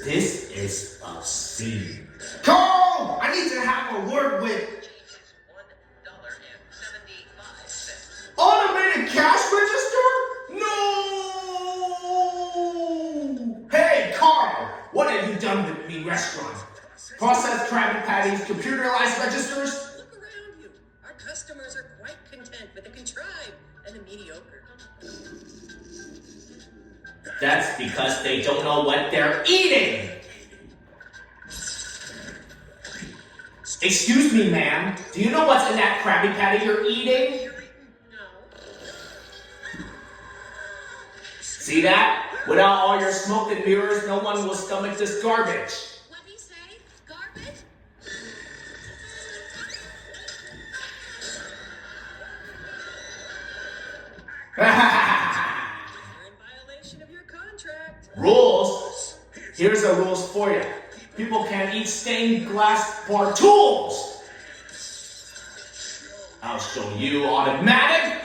This is obscene. Carl, I need to have a word with $1.75. automated cash register? No! Hey, Carl, what have you done with me restaurant? Processed Krabby Patties, computerized registers? Look around you. Our customers are quite content with the contrived and the mediocre. That's because they don't know what they're eating. Excuse me, ma'am. Do you know what's in that Krabby Patty you're eating? No. See that? Without all your smoke and mirrors, no one will stomach this garbage. What'd he say? Garbage? You're in violation of your contract. Rules? Here's the rules for you. People can't eat stained glass bar tools. I'll show you automatic